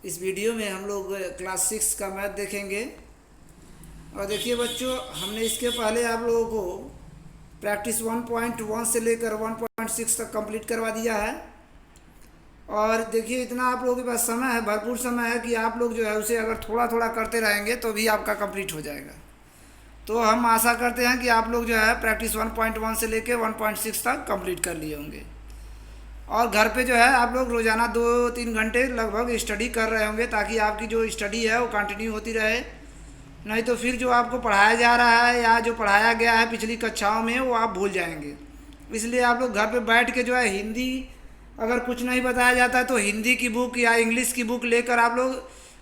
इस वीडियो में हम लोग क्लास 6 का मैथ देखेंगे। और देखिए बच्चों, हमने इसके पहले आप लोगों को प्रैक्टिस 1.1 से लेकर 1.6 तक कंप्लीट करवा दिया है। और देखिए, इतना आप लोगों के पास समय है, भरपूर समय है कि आप लोग जो है उसे अगर थोड़ा थोड़ा करते रहेंगे तो भी आपका कंप्लीट हो जाएगा। तो हम आशा करते हैं कि आप लोग जो है प्रैक्टिस 1.1 से लेकर 1.6 तक कंप्लीट कर लिए होंगे। और घर पे जो है आप लोग रोज़ाना 2-3 घंटे लगभग स्टडी कर रहे होंगे, ताकि आपकी जो स्टडी है वो कंटिन्यू होती रहे। नहीं तो फिर जो आपको पढ़ाया जा रहा है या जो पढ़ाया गया है पिछली कक्षाओं में वो आप भूल जाएंगे। इसलिए आप लोग घर पे बैठ के जो है हिंदी, अगर कुछ नहीं बताया जाता है तो हिंदी की बुक या इंग्लिश की बुक लेकर आप लोग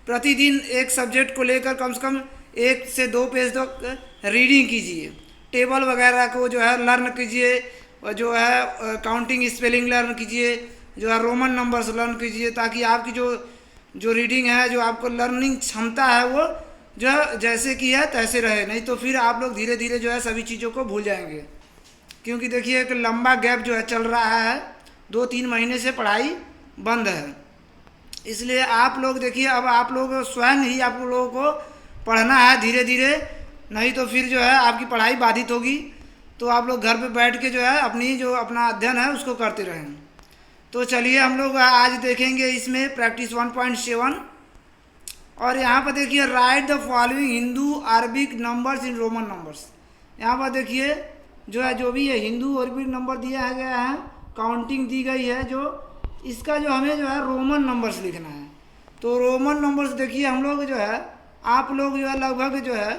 प्रतिदिन एक सब्जेक्ट को लेकर कम से कम 1 से 2 पेज तक रीडिंग कीजिए। टेबल वगैरह को जो है लर्न कीजिए, और जो है काउंटिंग स्पेलिंग लर्न कीजिए, जो है रोमन नंबर्स लर्न कीजिए, ताकि आपकी जो रीडिंग है, जो आपको लर्निंग क्षमता है वो जो है जैसे कि है तैसे रहे। नहीं तो फिर आप लोग धीरे धीरे जो है सभी चीज़ों को भूल जाएंगे। क्योंकि देखिए, एक लंबा गैप जो है चल रहा है, 2-3 महीने से पढ़ाई बंद है। इसलिए आप लोग देखिए, अब आप लोग स्वयं ही आप लोगों को पढ़ना है धीरे धीरे, नहीं तो फिर जो है आपकी पढ़ाई बाधित होगी। तो आप लोग घर पे बैठ के जो है अपना अध्ययन है उसको करते रहें। तो चलिए हम लोग आज देखेंगे इसमें प्रैक्टिस 1.7। और यहाँ पर देखिए, right the following Hindu Arabic numbers in Roman numbers. यहाँ पर देखिए जो भी है हिंदू अरबिक नंबर दिया गया है, काउंटिंग दी गई है, जो इसका जो हमें जो है रोमन नंबर्स लिखना है। तो रोमन नंबर्स देखिए, हम लोग जो है आप लोग जो है लगभग जो है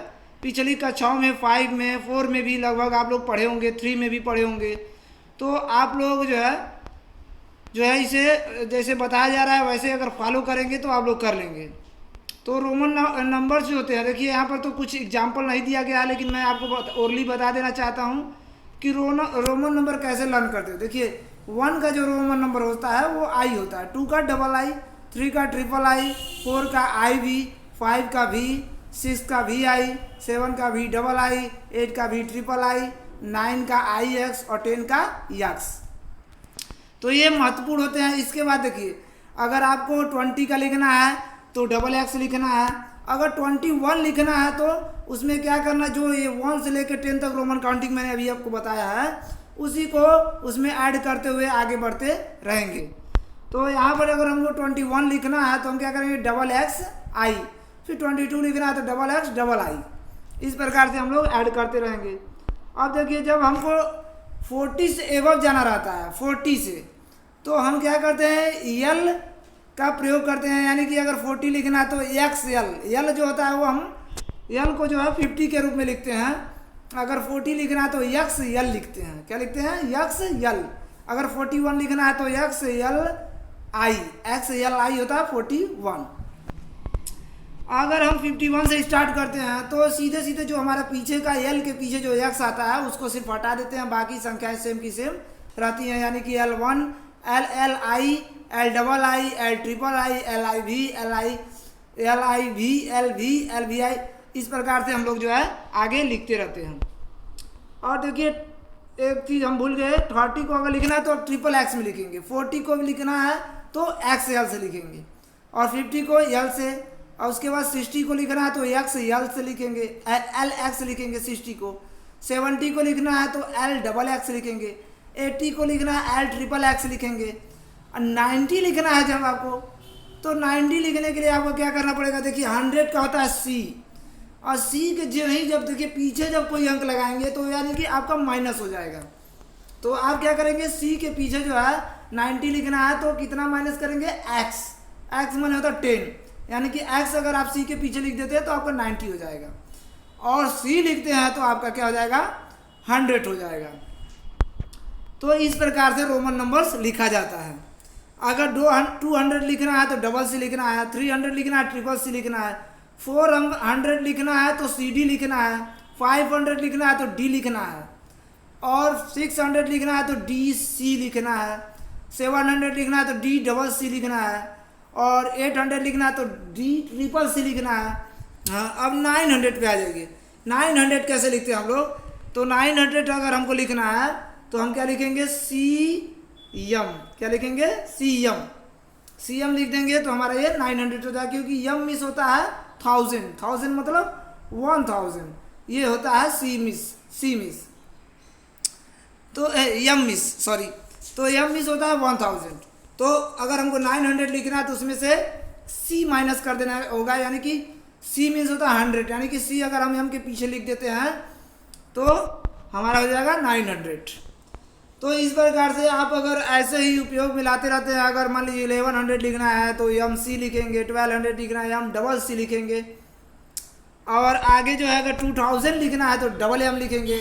पिछली कक्षाओं में 5 में 4 में भी लगभग आप लोग पढ़े होंगे, 3 में भी पढ़े होंगे। तो आप लोग जो है इसे जैसे बताया जा रहा है वैसे अगर फॉलो करेंगे तो आप लोग कर लेंगे। तो रोमन नंबर्स जो होते हैं, देखिए यहाँ पर तो कुछ एग्जाम्पल नहीं दिया गया है, लेकिन मैं आपको ओरली बता देना चाहता हूँ कि रोमन नंबर कैसे लर्न करते हैं। देखिए, 1 का जो रोमन नंबर होता है वो आई होता है, 2 का डबल आई, 3 का ट्रिपल आई, 4 का आई वी, 5 का वी, 6 का वी आई, 7 का वी डबल आई, 8 का वी ट्रिपल आई, 9 का आई एक्स और 10 का एक्स। तो ये महत्वपूर्ण होते हैं। इसके बाद देखिए, अगर आपको 20 का लिखना है तो डबल एक्स लिखना है। अगर 21 लिखना है तो उसमें क्या करना, जो ये 1 से लेकर 10 तक रोमन काउंटिंग मैंने अभी आपको बताया है उसी को उसमें ऐड करते हुए आगे बढ़ते रहेंगे। तो यहाँ पर अगर हमको 21 लिखना है तो हम क्या करेंगे, डबल एक्स आई, फिर 22 लिखना है तो डबल एक्स डबल आई। इस प्रकार से हम लोग ऐड करते रहेंगे। अब देखिए, जब हमको 40 से एबव जाना रहता है, 40 से, तो हम क्या करते हैं, यल का प्रयोग करते हैं। यानी कि अगर 40 लिखना है तो एक्स यल जो होता है वो हम यल को जो है 50 के रूप में लिखते हैं। अगर 40 लिखना है तो एक्स यल लिखते हैं। क्या लिखते हैं, एक्स यल। अगर 41 लिखना है तो एक्स यल आई होता है 41। अगर हम 51 से स्टार्ट करते हैं तो सीधे सीधे जो हमारा पीछे का एल के पीछे जो एक्स आता है उसको सिर्फ हटा देते हैं, बाकी संख्याएं सेम की सेम रहती हैं। यानी कि L1 L I, L double I, L triple I, L I V, L V I. इस प्रकार से हम लोग जो है आगे लिखते रहते हैं। और देखिए, एक चीज़ हम भूल गए, 30 को अगर लिखना है तो ट्रिपल एक्स में लिखेंगे, 40 को भी लिखना है तो एक्स एल से लिखेंगे, और 50 को एल से, और उसके बाद 60 को लिखना है तो एक्स एल से लिखेंगे, एल एक्स लिखेंगे 60 को। 70 को लिखना है तो एल डबल एक्स लिखेंगे, 80 को लिखना है एल ट्रिपल एक्स लिखेंगे, और 90 लिखना है जब आपको, तो 90 लिखने के लिए आपको क्या करना पड़ेगा, देखिए 100 का होता है सी, और सी के जो ही जब देखिए पीछे जब कोई अंक लगाएंगे तो यानी कि आपका माइनस हो जाएगा। तो आप क्या करेंगे, सी के पीछे जो है 90 लिखना है तो कितना माइनस करेंगे, एक्स। एक्स माने होता है 10, यानी कि एक्स अगर आप सी के पीछे लिख देते हैं तो आपका 90 हो जाएगा, और सी लिखते हैं तो आपका क्या हो जाएगा, 100 हो जाएगा। तो इस प्रकार से रोमन नंबर्स लिखा जाता है। अगर 200 लिखना है तो डबल सी लिखना है, 300 लिखना है ट्रिपल सी लिखना है, 400 लिखना है तो सी डी लिखना है, 500 लिखना है तो डी लिखना है, और 600 लिखना है तो डी सी लिखना है, 700 लिखना है तो डी डबल सी लिखना है, और 800 लिखना है तो डी ट्रिपल सी लिखना है। हाँ, अब 900 पे आ जाएंगे। 900 कैसे लिखते हैं हम लोग, तो 900 अगर हमको लिखना है तो हम क्या लिखेंगे, सी यम। क्या लिखेंगे, सी यम। सी एम लिख देंगे तो हमारा ये 900 हो जाएगा, क्योंकि एम मिस होता है 1000, 1000 मतलब 1000, ये होता है सी मिस तो एम मिस, सॉरी, तो एम मिस होता है 1000। तो अगर हमको 900 लिखना है तो उसमें से सी माइनस कर देना होगा, यानी कि सी मीन्स होता है 100, यानी कि सी अगर हम एम के पीछे लिख देते हैं तो हमारा हो जाएगा 900। तो इस प्रकार से आप अगर ऐसे ही उपयोग में लाते रहते हैं, अगर मान लीजिए 1100 लिखना है तो एम सी लिखेंगे, 1200 लिखना है एम डबल सी लिखेंगे, और आगे जो है अगर 2000 लिखना है तो डबल एम लिखेंगे।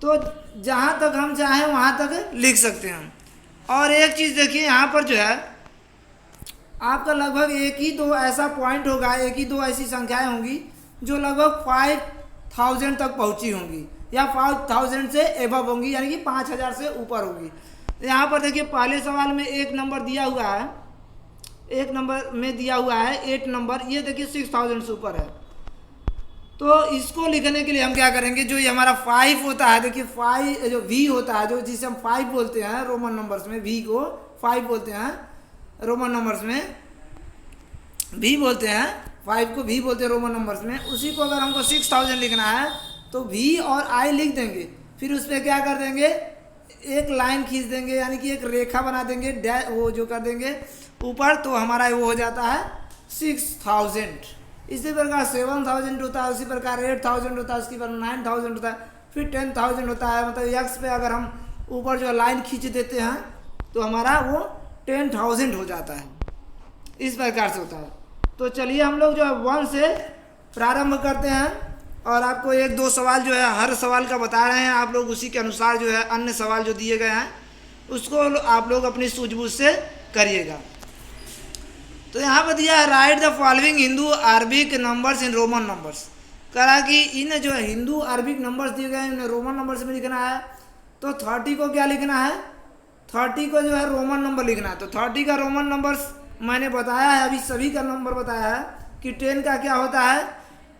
तो जहाँ तक हम चाहें वहाँ तक लिख सकते हैं। और एक चीज़ देखिए, यहाँ पर जो है आपका लगभग एक ही दो ऐसा पॉइंट होगा, एक ही दो ऐसी संख्याएं होंगी जो लगभग 5000 तक पहुँची होंगी या 5000 से एबव होंगी, यानी कि 5000 से ऊपर होगी। यहाँ पर देखिए पहले सवाल में एक नंबर दिया हुआ है, एक नंबर में दिया हुआ है 8 नंबर, ये देखिए 6000 से ऊपर है। तो इसको लिखने के लिए हम क्या करेंगे, जो ये हमारा 5 होता है, देखिए 5 जो वी होता है, जो जिसे हम 5 बोलते हैं रोमन नंबर्स में, वी को 5 बोलते हैं रोमन नंबर्स में, वी बोलते हैं, 5 को वी बोलते हैं रोमन नंबर्स में। उसी को अगर हमको 6000 लिखना है तो वी और आई लिख देंगे, फिर उस पर क्या कर देंगे, एक लाइन खींच देंगे, यानी कि एक रेखा बना देंगे, वो जो कर देंगे ऊपर, तो हमारा वो हो जाता है 6000। इसी प्रकार 7000 होता है, उसी प्रकार 8000 होता है, उसके बाद 9000 होता है, फिर 10000 होता है। मतलब यक्स पे अगर हम ऊपर जो लाइन खींच देते हैं तो हमारा वो 10000 हो जाता है, इस प्रकार से होता है। तो चलिए हम लोग जो है 1 से प्रारंभ करते हैं, और आपको एक दो सवाल जो है हर सवाल का बता रहे हैं, आप लोग उसी के अनुसार जो है अन्य सवाल जो दिए गए हैं उसको आप लोग अपनी सूझबूझ से करिएगा। तो यहाँ पर दिया है right the following Hindu Arabic numbers in Roman numbers. कहा कि इन जो है हिंदू अरबिक नंबर्स दिए गए हैं इन्हें रोमन नंबर्स में लिखना है। तो 30 को क्या लिखना है, 30 को जो है रोमन नंबर लिखना है। तो 30 का रोमन नंबर्स मैंने बताया है, अभी सभी का नंबर बताया है कि 10 का क्या होता है,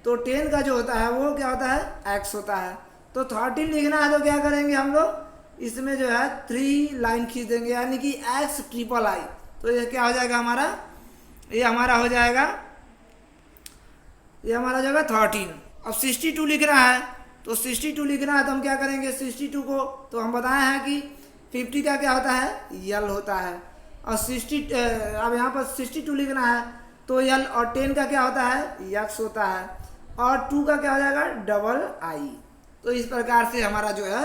तो 10 का जो होता है वो क्या होता है, एक्स होता है। तो 30 लिखना है तो क्या करेंगे हम लोग, इसमें जो है 3 लाइन खींच देंगे, यानी कि एक्स ट्रिपल आई। तो ये क्या हो जाएगा हमारा, ये हमारा हो जाएगा, ये हमारा जाएगा 13। अब 62 लिखना है, तो 62 लिखना है तो हम क्या करेंगे, 62 को तो हम बताए हैं कि 50 का क्या होता है, यल होता है। और 60 अब यहाँ पर 62 लिखना है तो यल, और 10 का क्या होता है, यक्स होता है, और 2 का क्या हो जाएगा, डबल आई। तो इस प्रकार से हमारा जो है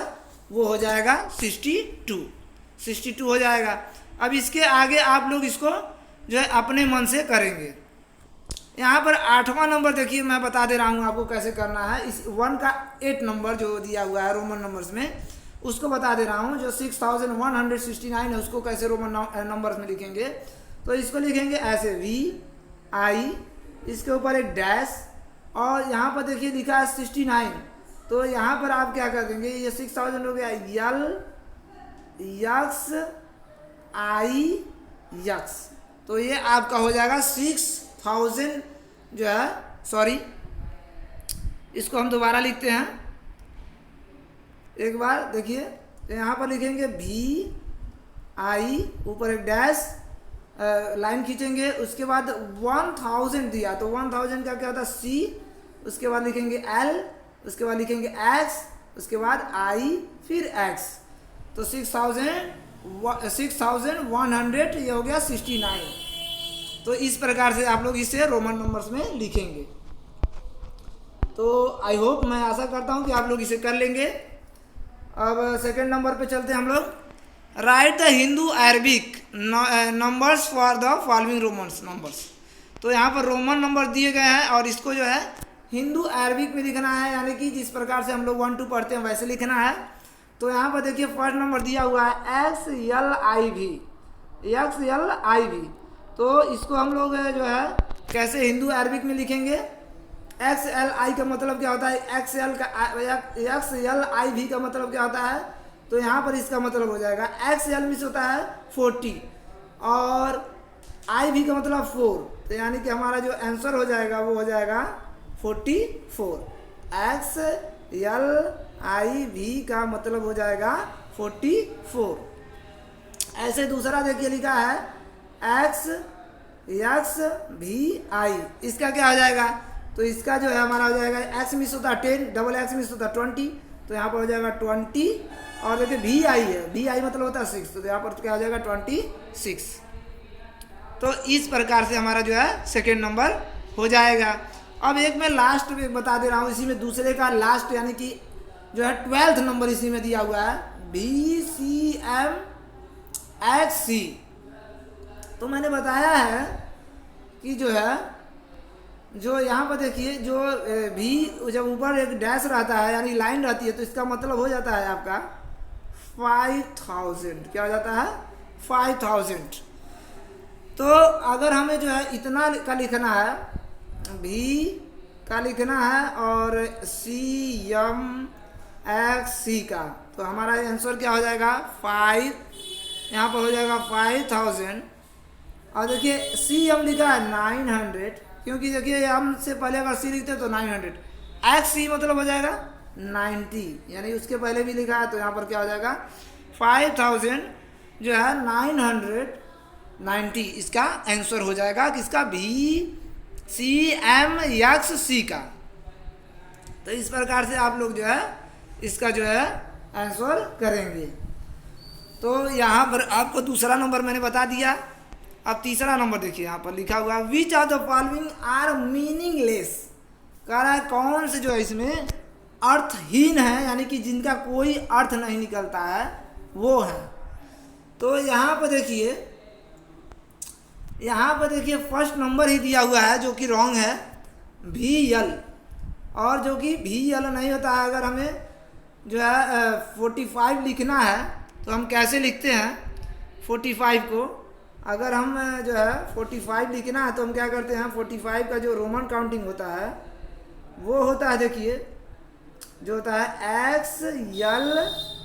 वो हो जाएगा 62 हो जाएगा। अब इसके आगे आप लोग इसको जो है अपने मन से करेंगे। यहाँ पर 8वां नंबर देखिए, मैं बता दे रहा हूँ आपको कैसे करना है। इस 1 का 8 नंबर जो दिया हुआ है रोमन नंबर्स में, उसको बता दे रहा हूँ। जो 6169 है उसको कैसे रोमन नंबर्स में लिखेंगे, तो इसको लिखेंगे ऐसे वी आई, इसके ऊपर एक डैश, और यहाँ पर देखिए लिखा है 69। तो यहाँ पर आप क्या कर देंगे, ये 6000 हो गया, यल यक्स आई यक्स, तो ये आपका हो जाएगा 6000 जो है, सॉरी इसको हम दोबारा लिखते हैं एक बार। देखिए यहाँ पर लिखेंगे वी आई, ऊपर एक डैश लाइन खींचेंगे, उसके बाद 1000 दिया तो 1000 का क्या होता है सी, उसके बाद लिखेंगे एल, उसके बाद लिखेंगे एक्स, उसके बाद आई, फिर एक्स। तो 6100 ये हो गया 69। तो इस प्रकार से आप लोग इसे रोमन नंबर्स में लिखेंगे। तो आई होप, मैं आशा करता हूँ कि आप लोग इसे कर लेंगे। अब सेकंड नंबर पे चलते हैं हम लोग। Right the Hindu Arabic numbers for the following Roman numbers. तो यहाँ पर रोमन नंबर दिए गए हैं और इसको जो है हिंदू अरबिक में लिखना है, यानी कि जिस प्रकार से हम लोग 1 2 पढ़ते हैं वैसे लिखना है। तो यहाँ पर देखिए फर्स्ट नंबर दिया हुआ है एक्स एल आई वी। तो इसको हम लोग जो है कैसे हिंदू अरबिक में लिखेंगे, एक्स एल आई का मतलब क्या होता है, एक्स एल आई वी का मतलब क्या होता है। तो यहाँ पर इसका मतलब हो जाएगा एक्स एल मीन्स होता है 40 और आई वी का मतलब 4। तो यानी कि हमारा जो आंसर हो जाएगा वो हो जाएगा 44। एक्स एल आई वी का मतलब हो जाएगा 44। ऐसे दूसरा देखिए लिखा है एक्स एक्स भी आई, इसका क्या हो जाएगा, तो इसका जो है हमारा हो जाएगा एक्स मिस होता है 10, डबल एक्स मिस होता है 20, तो यहाँ पर हो जाएगा 20, और देखिए भी आई है, भी आई मतलब होता है 6, तो यहाँ पर क्या हो जाएगा 26। तो इस प्रकार से हमारा जो है सेकेंड नंबर हो जाएगा। अब एक मैं लास्ट में बता दे रहा हूँ, इसी में दूसरे का लास्ट यानी कि जो है 12th नंबर इसी में दिया हुआ है BCM XC। तो मैंने बताया है कि जो है जो यहाँ पर देखिए जो भी जब ऊपर एक डैश रहता है यानी लाइन रहती है तो इसका मतलब हो जाता है आपका 5000, क्या हो जाता है 5000। तो अगर हमें जो है इतना का लिखना है, भी का लिखना है और CMXC का, तो हमारा आंसर क्या हो जाएगा 5, यहाँ पर हो जाएगा 5000। और देखिए CM लिखा है 900, क्योंकि देखिए हम से पहले अगर C लिखते तो 900, XC मतलब हो जाएगा 90, यानी उसके पहले भी लिखा है, तो यहाँ पर क्या हो जाएगा 5000 जो है 990, इसका आंसर हो जाएगा किसका BCMXC का। तो इस प्रकार से आप लोग जो है इसका जो है आंसर करेंगे। तो यहाँ पर आपको दूसरा नंबर मैंने बता दिया। अब तीसरा नंबर देखिए, यहाँ पर लिखा हुआ which of the following are meaningless, कह रहा है कौन से जो है इसमें अर्थहीन है, यानी कि जिनका कोई अर्थ नहीं निकलता है वो है। तो यहाँ पर देखिए फर्स्ट नंबर ही दिया हुआ है जो कि रॉन्ग है, VL, और जो कि VL नहीं होता है। अगर हमें जो है 45 लिखना है तो हम कैसे लिखते हैं 45 को, अगर हम जो है 45 लिखना है तो हम क्या करते हैं 45 का जो रोमन काउंटिंग होता है वो होता है, देखिए जो होता है XL,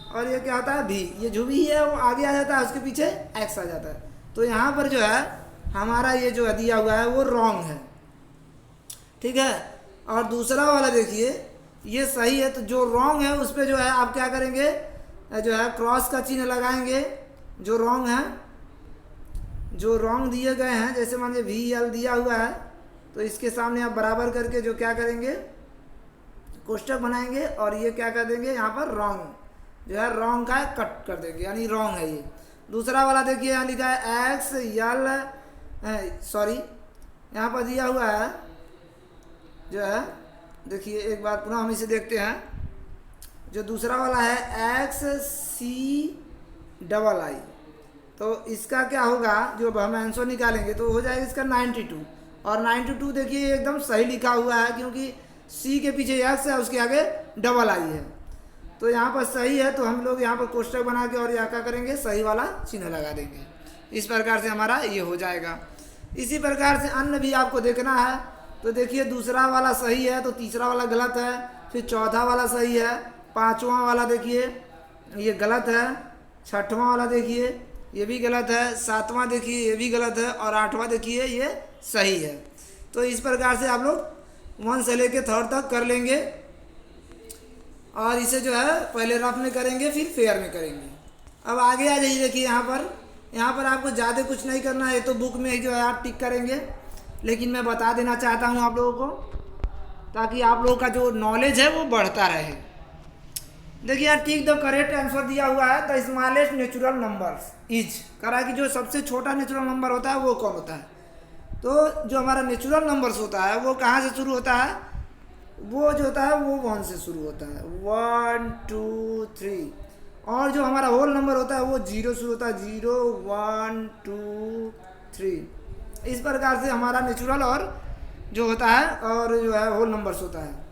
और ये क्या होता है V, ये जो भी है वो आगे आ जाता है, उसके पीछे X आ जाता है। तो यहाँ पर जो है हमारा ये जो दिया हुआ है वो रॉन्ग है, ठीक है। और दूसरा वाला देखिए ये सही है, तो जो रॉन्ग है उस पर जो है आप क्या करेंगे, जो है क्रॉस का चिन्ह लगाएंगे। जो रॉन्ग है, जो रॉन्ग दिए गए हैं, जैसे मान लीजिए VL दिया हुआ है तो इसके सामने आप बराबर करके जो क्या करेंगे कोष्टक बनाएंगे, और ये क्या कर देंगे यहाँ पर रॉन्ग जो है रॉन्ग का कट कर देंगे, यानी रॉन्ग है ये। दूसरा वाला देखिए यहाँ लिखा है XL, सॉरी यहाँ पर दिया हुआ है जो है, देखिए एक बार पुनः हम इसे देखते हैं। जो दूसरा वाला है XCII, तो इसका क्या होगा, जो हम आंसर निकालेंगे तो हो जाएगा इसका 92, और 92 देखिए एकदम सही लिखा हुआ है, क्योंकि C के पीछे X है, उसके आगे II है, तो यहाँ पर सही है। तो हम लोग यहाँ पर कोष्टक बना के और यहाँ क्या करेंगे सही वाला चिन्ह लगा देंगे। इस प्रकार से हमारा ये हो जाएगा। इसी प्रकार से अन्य भी आपको देखना है, तो देखिए दूसरा वाला सही है तो तीसरा वाला गलत है, फिर चौथा वाला सही है, पांचवा वाला देखिए ये गलत है, छठवां वाला देखिए ये भी गलत है, सातवां देखिए ये भी गलत है, और आठवां देखिए ये सही है। तो इस प्रकार से आप लोग 1 से लेके 3rd तक कर लेंगे, और इसे जो है पहले रफ में करेंगे फिर फेयर में करेंगे। अब आगे आ जाइए, देखिए यहाँ पर आपको ज़्यादा कुछ नहीं करना है, तो बुक में जो है आप टिक करेंगे, लेकिन मैं बता देना चाहता हूँ आप लोगों को ताकि आप लोगों का जो नॉलेज है वो बढ़ता रहे। देखिए यहाँ टिक द करेक्ट आंसर दिया हुआ है, the smallest natural numbers is, कह रहा है कि जो सबसे छोटा नेचुरल नंबर होता है वो कौन होता है। तो जो हमारा नेचुरल नंबर्स होता है वो कहाँ से शुरू होता है, वो जो होता है वो 1 से शुरू होता है, 1 2 3, और जो हमारा होल नंबर होता है वो 0 शुरू होता है, 0 1 2 3। इस प्रकार से हमारा नेचुरल और जो होता है और जो है होल नंबर्स होता है।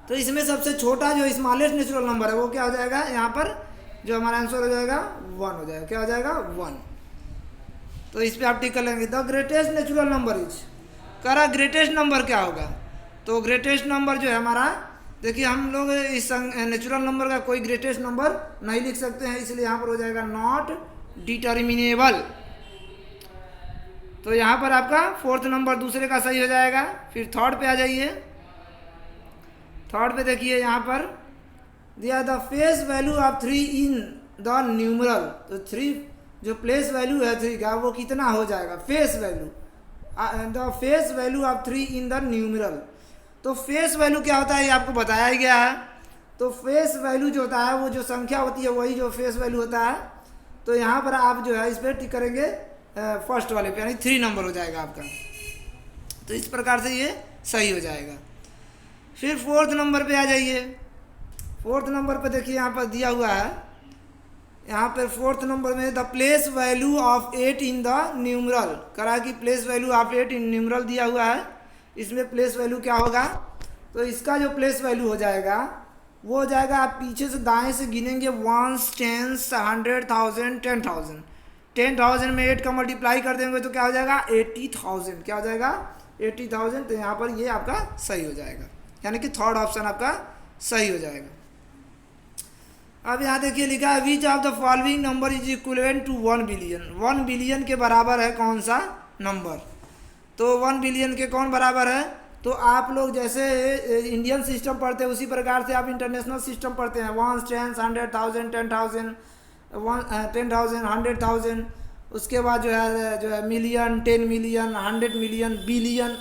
तो इसमें सबसे छोटा जो स्मॉलेस्ट नेचुरल नंबर है वो क्या हो जाएगा, यहाँ पर जो हमारा आंसर हो जाएगा 1 हो जाएगा, क्या हो जाएगा 1। तो इस पर आप टिक कर लेंगे। The greatest natural number is, कह रहा ग्रेटेस्ट नंबर क्या होगा, तो ग्रेटेस्ट नंबर जो है हमारा, देखिए हम लोग इस नेचुरल नंबर का कोई ग्रेटेस्ट नंबर नहीं लिख सकते हैं, इसलिए यहाँ पर हो जाएगा नॉट डिटर्मिनेबल। तो यहाँ पर आपका 4th नंबर दूसरे का सही हो जाएगा। फिर 3rd पे आ जाइए, 3rd पे देखिए यहाँ पर दिया the face value of 3 in the numeral, तो 3 जो प्लेस वैल्यू है 3 का वो कितना हो जाएगा, face value, the face value of 3 in the numeral. तो फेस वैल्यू क्या होता है ये आपको बताया ही गया है। तो फेस वैल्यू जो होता है वो जो संख्या होती है वही जो फेस वैल्यू होता है। तो यहाँ पर आप जो है इस पर टिक करेंगे फर्स्ट वाले पे, यानी 3 नंबर हो जाएगा आपका। तो इस प्रकार से ये सही हो जाएगा। फिर 4th नंबर पे आ जाइए। 4th नंबर पे देखिए यहाँ पर दिया हुआ है, यहाँ पर 4th नंबर में the place value of 8 in the numeral करा कि place value of 8 in numeral दिया हुआ है। इसमें प्लेस वैल्यू क्या होगा, तो इसका जो प्लेस वैल्यू हो जाएगा वो हो जाएगा, आप पीछे से दाएं से गिनेंगे 1s 10s 100,000 10,000। 10,000 में 8 का मल्टीप्लाई कर देंगे तो क्या हो जाएगा 80,000। क्या हो जाएगा 80,000। तो यहाँ पर ये आपका सही हो जाएगा, यानी कि 3rd ऑप्शन आपका सही हो जाएगा। अब यहाँ देखिए लिखा है which of the following number is equivalent to 1 billion. 1 billion के बराबर है कौन सा नंबर। तो 1 बिलियन के कौन बराबर है, तो आप लोग जैसे इंडियन सिस्टम पढ़ते हैं उसी प्रकार से आप इंटरनेशनल सिस्टम पढ़ते हैं। 1s 10s 100,000 10,000 10,000 100,000, उसके बाद जो है मिलियन 10 मिलियन 100 मिलियन बिलियन।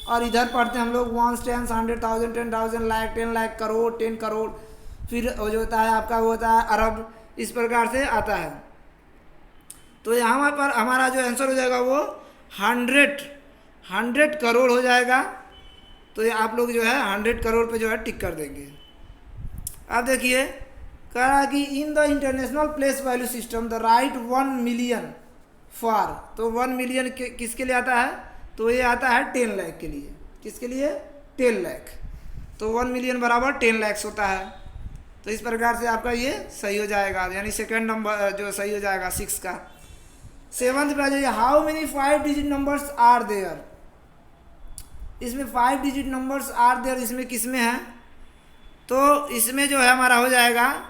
और इधर पढ़ते हैं हम लोग 1s 10s 100,000 10,000 लाख 10 लाख करोड़ 10 करोड़। फिर जो होता है आपका वो होता है अरब, इस प्रकार से आता है। तो यहाँ पर हमारा जो आंसर हो जाएगा वो 100 करोड़ हो जाएगा। तो ये आप लोग जो है 100 करोड़ पे जो है टिक कर देंगे। अब देखिए कहा कि in the international place value system the right 1 million for. तो 1 मिलियन किसके लिए आता है, तो ये आता है 10 लाख के लिए। किसके लिए 10 लाख। तो 1 मिलियन बराबर 10 लाख होता है। तो इस प्रकार से आपका ये सही हो जाएगा, यानी 2nd नंबर जो सही हो जाएगा 6 का। 7th पे आ जाइए, how many 5 digit numbers are there. इसमें 5 डिजिट नंबर्स आर देयर, इसमें किस में है, तो इसमें जो है हमारा हो जाएगा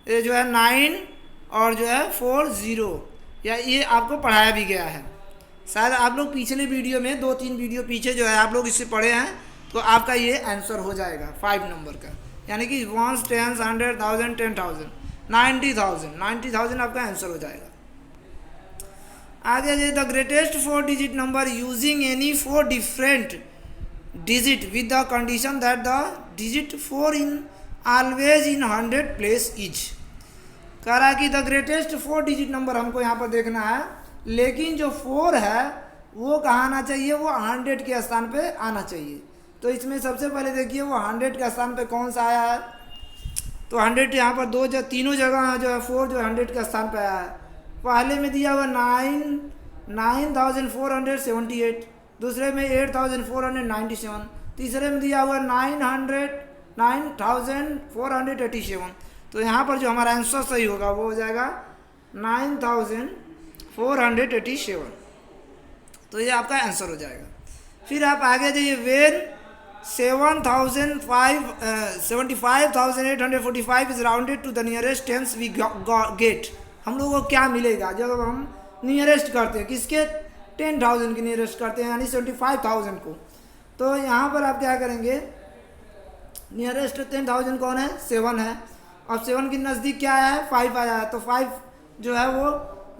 ये जो है 9 और जो है 40, या ये आपको पढ़ाया भी गया है। शायद आप लोग पिछले वीडियो में 2-3 वीडियो पीछे जो है आप लोग इससे पढ़े हैं। तो आपका ये आंसर हो जाएगा 5 नंबर का, यानी कि 1s 10s 100,000 10,000 90,000 आपका आंसर हो जाएगा। आगे the greatest 4 digit number using any 4 different digit with the condition that the digit 4 in always in 100 place is. कह रहा है कि द ग्रेटेस्ट 4 डिजिट नंबर हमको यहाँ पर देखना है, लेकिन जो 4 है वो कहाँ आना चाहिए, वो 100 के स्थान पे आना चाहिए। तो इसमें सबसे पहले देखिए वो 100 के स्थान पे कौन सा आया है, तो 100 यहाँ पर तीनों जगह जो है 4 जो 100 के स्थान पे आया है। पहले में दिया हुआ 9,478, दूसरे में 8,497, तीसरे में दिया हुआ 9,487। तो यहाँ पर जो हमारा आंसर सही होगा वो हो जाएगा 9,487। तो ये आपका आंसर हो जाएगा। फिर आप आगे जाइए, when 75,845 is rounded to the nearest tens we get. हम लोगों को क्या मिलेगा जब हम नियरेस्ट करते हैं, किसके 10,000 के नियरेस्ट करते हैं, यानी 75,000 को। तो यहाँ पर आप क्या करेंगे, नियरेस्ट 10,000 कौन है, 7 है। अब 7 के नज़दीक क्या आया है, 5 आया है। तो 5 जो है वो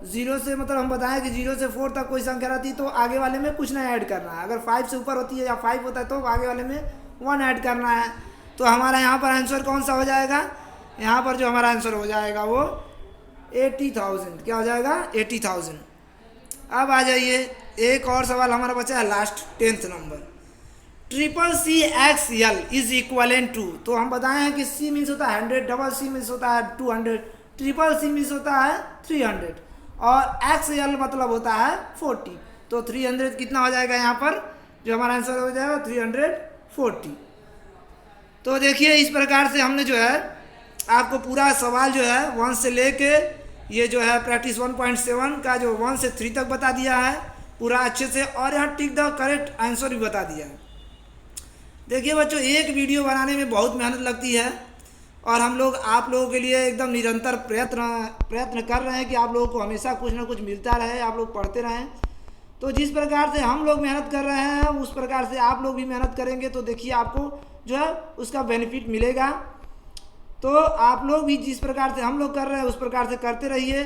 0 से, मतलब हम बताएं कि 0 से 4 तक कोई संख्या रहती है तो आगे वाले में कुछ नहीं ऐड करना है। अगर 5 से ऊपर होती है या 5 होता है तो आगे वाले में 1 ऐड करना है। तो हमारा यहाँ पर आंसर कौन सा हो जाएगा, यहाँ पर जो हमारा आंसर हो जाएगा वो 80,000। क्या हो जाएगा 80,000। अब आ जाइए, एक और सवाल हमारा बचा है last 10th number. CCXL is equivalent to. तो हम बताए हैं कि C मीन्स होता है 100, डबल C मीन्स होता है 200, ट्रिपल C मीन्स होता है 300 और XL मतलब होता है 40। तो 300 कितना हो जाएगा, यहाँ पर जो हमारा आंसर हो जाएगा 340। तो देखिए इस प्रकार से हमने जो है आपको पूरा सवाल जो है 1 से लेके ये जो है प्रैक्टिस 1.7 का जो 1 से 3 तक बता दिया है पूरा अच्छे से, और यहाँ टिक द करेक्ट आंसर भी बता दिया है। देखिए बच्चों, एक वीडियो बनाने में बहुत मेहनत लगती है और हम लोग आप लोगों के लिए एकदम निरंतर प्रयत्न कर रहे हैं कि आप लोगों को हमेशा कुछ ना कुछ मिलता रहे, आप लोग पढ़ते रहें। तो जिस प्रकार से हम लोग मेहनत कर रहे हैं उस प्रकार से आप लोग भी मेहनत करेंगे तो देखिए आपको जो है उसका बेनिफिट मिलेगा। तो आप लोग भी जिस प्रकार से हम लोग कर रहे हैं उस प्रकार से करते रहिए।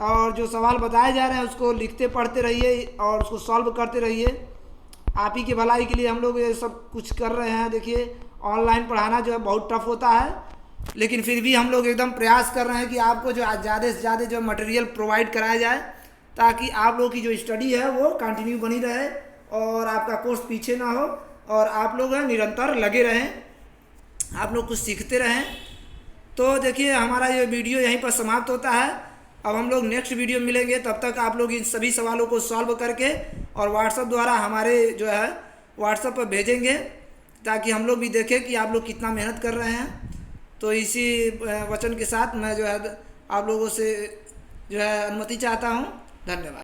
और जो सवाल बताए जा रहे हैं उसको लिखते पढ़ते रहिए और उसको सॉल्व करते रहिए। आप ही की भलाई के लिए हम लोग ये सब कुछ कर रहे हैं। देखिए ऑनलाइन पढ़ाना जो है बहुत टफ होता है, लेकिन फिर भी हम लोग एकदम प्रयास कर रहे हैं कि आपको जो ज़्यादा से ज़्यादा जो मटेरियल प्रोवाइड कराया जाए, ताकि आप लोग की जो स्टडी है वो कंटिन्यू बनी रहे और आपका कोर्स पीछे ना हो और आप लोग निरंतर लगे रहें, आप लोग कुछ सीखते रहें। तो देखिए हमारा ये वीडियो यहीं पर समाप्त होता है। अब हम लोग नेक्स्ट वीडियो मिलेंगे, तब तक आप लोग इन सभी सवालों को सॉल्व करके और व्हाट्सएप द्वारा हमारे जो है व्हाट्सएप पर भेजेंगे, ताकि हम लोग भी देखें कि आप लोग कितना मेहनत कर रहे हैं। तो इसी वचन के साथ मैं जो है आप लोगों से जो है अनुमति चाहता हूँ। धन्यवाद।